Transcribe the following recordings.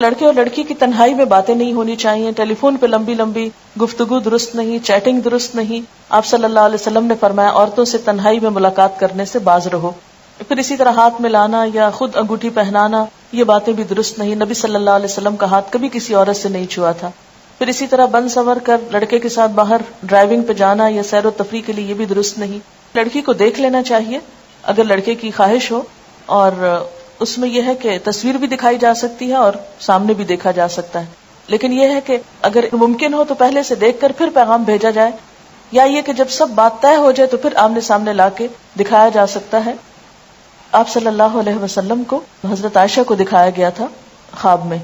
لڑکے اور لڑکی کی تنہائی میں باتیں نہیں ہونی چاہیے، ٹیلی فون پہ لمبی لمبی گفتگو درست نہیں، چیٹنگ درست نہیں. آپ صلی اللہ علیہ وسلم نے فرمایا عورتوں سے تنہائی میں ملاقات کرنے سے باز رہو. پھر اسی طرح ہاتھ ملانا یا خود انگوٹھی پہنانا، یہ باتیں بھی درست نہیں. نبی صلی اللہ علیہ وسلم کا ہاتھ کبھی کسی عورت سے نہیں چھوا تھا. پھر اسی طرح بن سنور کر لڑکے کے ساتھ باہر ڈرائیونگ پہ جانا یا سیر و تفریح کے لیے، یہ بھی درست نہیں. لڑکی کو دیکھ لینا چاہیے اگر لڑکے کی خواہش ہو، اور اس میں یہ ہے کہ تصویر بھی دکھائی جا سکتی ہے اور سامنے بھی دیکھا جا سکتا ہے. لیکن یہ ہے کہ اگر ممکن ہو تو پہلے سے دیکھ کر پھر پیغام بھیجا جائے، یا یہ کہ جب سب بات طے ہو جائے تو پھر آمنے سامنے لا کے دکھایا جا سکتا ہے. آپ صلی اللہ علیہ وسلم کو حضرت عائشہ کو دکھایا گیا تھا خواب میں.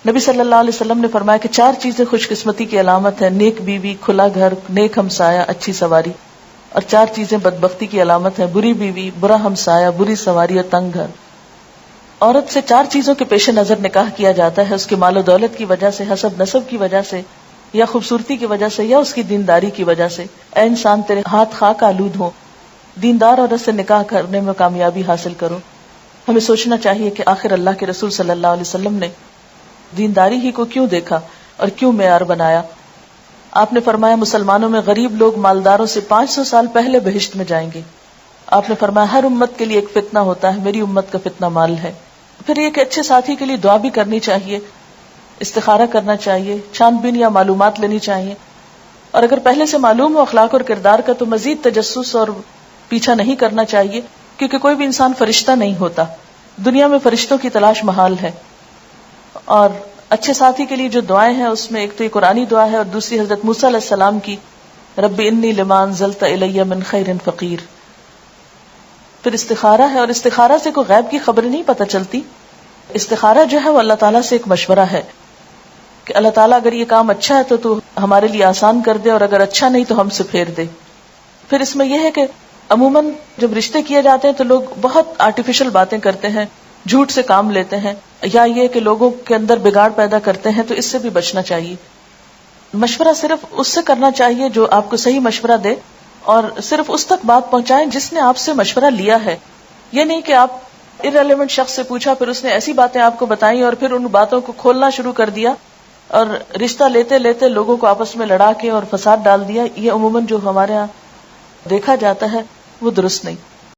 نبی صلی اللہ علیہ وسلم نے فرمایا کہ 4 چیزیں خوش قسمتی کی علامت ہے: نیک بیوی، کھلا گھر، نیک ہمسایہ، اچھی سواری. اور 4 چیزیں بدبختی کی علامت ہے: بری بیوی، برا ہمسایہ، بری سواری اور تنگ گھر. عورت سے 4 چیزوں کے پیش نظر نکاح کیا جاتا ہے: اس کے مال و دولت کی وجہ سے، حسب نسب کی وجہ سے، یا خوبصورتی کی وجہ سے، یا اس کی دینداری کی وجہ سے. اے انسان، تیرے ہاتھ خاک آلود ہوں، دیندار عورت سے نکاح کرنے میں کامیابی حاصل کرو. ہمیں سوچنا چاہیے کہ آخر اللہ کے رسول صلی اللہ علیہ وسلم نے دینداری ہی کو کیوں دیکھا اور کیوں معیار بنایا. آپ نے فرمایا مسلمانوں میں غریب لوگ مالداروں سے 500 سال پہلے بہشت میں جائیں گے. آپ نے فرمایا ہر امت کے لیے ایک فتنہ ہوتا ہے، میری امت کا فتنہ مال ہے. پھر یہ کہ اچھے ساتھی کے لیے دعا بھی کرنی چاہیے، استخارہ کرنا چاہیے، چھان بین یا معلومات لینی چاہیے. اور اگر پہلے سے معلوم ہو اخلاق اور کردار کا تو مزید تجسس اور پیچھا نہیں کرنا چاہیے، کیونکہ کوئی بھی انسان فرشتہ نہیں ہوتا. دنیا میں فرشتوں کی تلاش محال ہے. اور اچھے ساتھی کے لیے جو دعائیں ہیں اس میں ایک تو یہ قرآنی دعا ہے، اور دوسری حضرت موسیٰ علیہ السلام کی رب انی لما انزلت الی من خیر فقیر. پھر استخارہ ہے، اور استخارہ سے کوئی غیب کی خبریں نہیں پتہ چلتی. استخارہ جو ہے وہ اللہ تعالیٰ سے ایک مشورہ ہے کہ اللہ تعالیٰ اگر یہ کام اچھا ہے تو ہمارے لیے آسان کر دے، اور اگر اچھا نہیں تو ہم سے پھیر دے. پھر اس میں یہ ہے کہ عموماً جب رشتے کیے جاتے ہیں تو لوگ بہت آرٹیفیشل باتیں کرتے ہیں، جھوٹ سے کام لیتے ہیں، یا یہ کہ لوگوں کے اندر بگاڑ پیدا کرتے ہیں، تو اس سے بھی بچنا چاہیے. مشورہ صرف اس سے کرنا چاہیے جو آپ کو صحیح مشورہ دے، اور صرف اس تک بات پہنچائیں جس نے آپ سے مشورہ لیا ہے. یہ نہیں کہ آپ ارریلیونٹ شخص سے پوچھا، پھر اس نے ایسی باتیں آپ کو بتائیں اور پھر ان باتوں کو کھولنا شروع کر دیا اور رشتہ لیتے لیتے لوگوں کو آپس میں لڑا کے اور فساد ڈال دیا. یہ عموماً جو ہمارے ہاں دیکھا جاتا ہے وہ درست نہیں.